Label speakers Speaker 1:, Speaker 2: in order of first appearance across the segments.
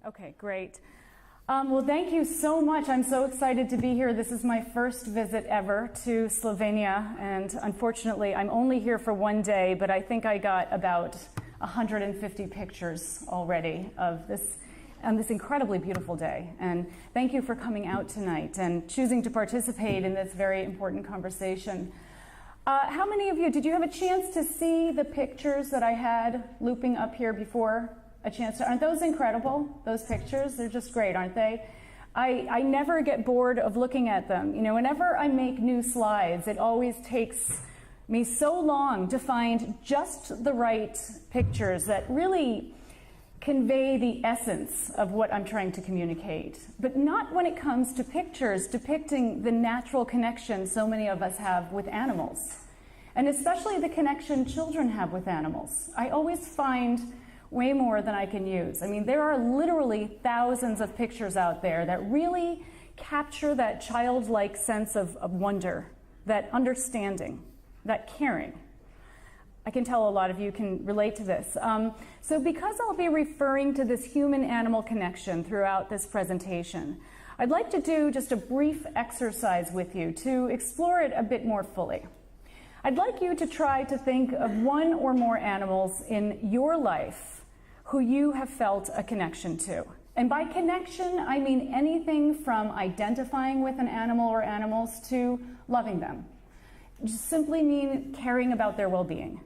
Speaker 1: Okay, great. Well, thank you so much. I'm so excited to be here. This is my first visit ever to Slovenia, and unfortunately, I'm only here for one day, but I think I got about 150 pictures already of this on this incredibly beautiful day. And thank you for coming out tonight and choosing to participate in this very important conversation. How many of you, did you have a chance to see the pictures that I had looping up here before? Aren't those incredible, those pictures? They're just great, aren't they? I never get bored of looking at them. You know, whenever I make new slides, it always takes me so long to find just the right pictures that really convey the essence of what I'm trying to communicate. But not when it comes to pictures depicting the natural connection so many of us have with animals, and especially the connection children have with animals. I always find way more than I can use. I mean, there are literally thousands of pictures out there that really capture that childlike sense of wonder, that understanding, that caring. I can tell a lot of you can relate to this. So because I'll be referring to this human-animal connection throughout this presentation, I'd like to do just a brief exercise with you to explore it a bit more fully. I'd like you to try to think of one or more animals in your life who you have felt a connection to. And by connection, I mean anything from identifying with an animal or animals to loving them. Just simply mean caring about their well-being.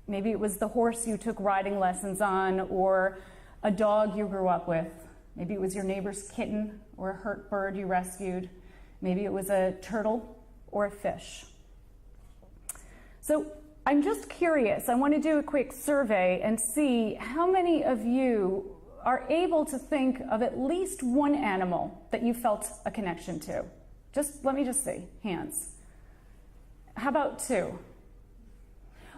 Speaker 1: Maybe it was the horse you took riding lessons on, or a dog you grew up with. Maybe it was your neighbor's kitten or a hurt bird you rescued. Maybe it was a turtle or a fish. So I'm just curious. I want to do a quick survey and see how many of you are able to think of at least one animal that you felt a connection to. Let me just see. Hands. How about two?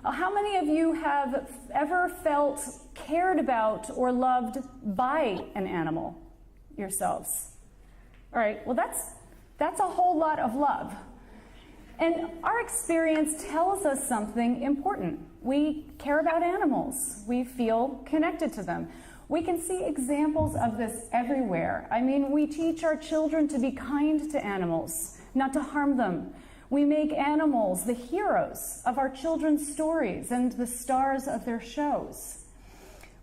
Speaker 1: How many of you have ever felt cared about or loved by an animal yourselves? All right, well that's a whole lot of love. And our experience tells us something important. We care about animals. We feel connected to them. We can see examples of this everywhere. I mean, we teach our children to be kind to animals, not to harm them. We make animals the heroes of our children's stories and the stars of their shows.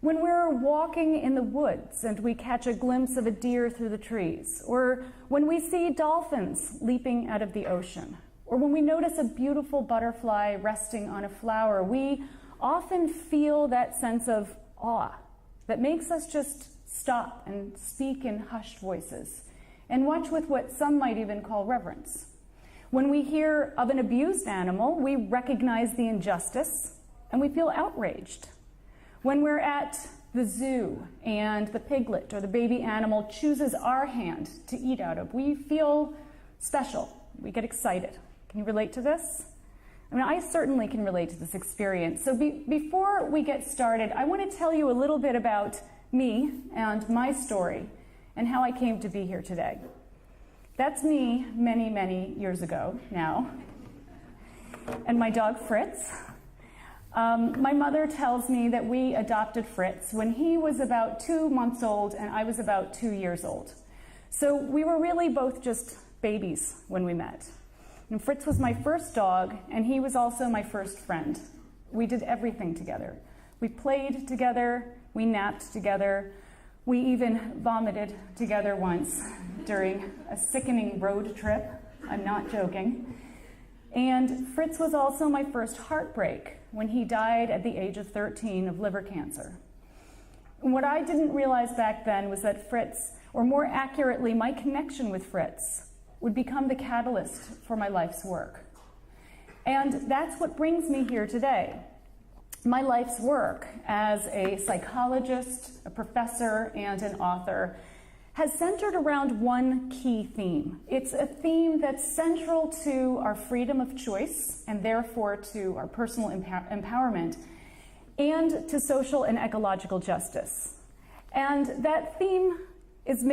Speaker 1: When we're walking in the woods and we catch a glimpse of a deer through the trees, or when we see dolphins leaping out of the ocean, or when we notice a beautiful butterfly resting on a flower, we often feel that sense of awe that makes us just stop and speak in hushed voices and watch with what some might even call reverence. When we hear of an abused animal, we recognize the injustice and we feel outraged. When we're at the zoo and the piglet or the baby animal chooses our hand to eat out of, we feel special. We get excited. Can you relate to this? I mean, I certainly can relate to this experience. So before we get started, I want to tell you a little bit about me and my story and how I came to be here today. That's me many, many years ago now. And my dog Fritz. My mother tells me that we adopted Fritz when he was about 2 months old and I was about 2 years old. So we were really both just babies when we met. And Fritz was my first dog, and he was also my first friend. We did everything together. We played together, we napped together, we even vomited together once during a sickening road trip. I'm not joking. And Fritz was also my first heartbreak when he died at the age of 13 of liver cancer. And what I didn't realize back then was that Fritz, or more accurately, my connection with Fritz, would become the catalyst for my life's work. And that's what brings me here today. My life's work as a psychologist, a professor, and an author has centered around one key theme. It's a theme that's central to our freedom of choice and therefore to our personal empowerment and to social and ecological justice. And that theme is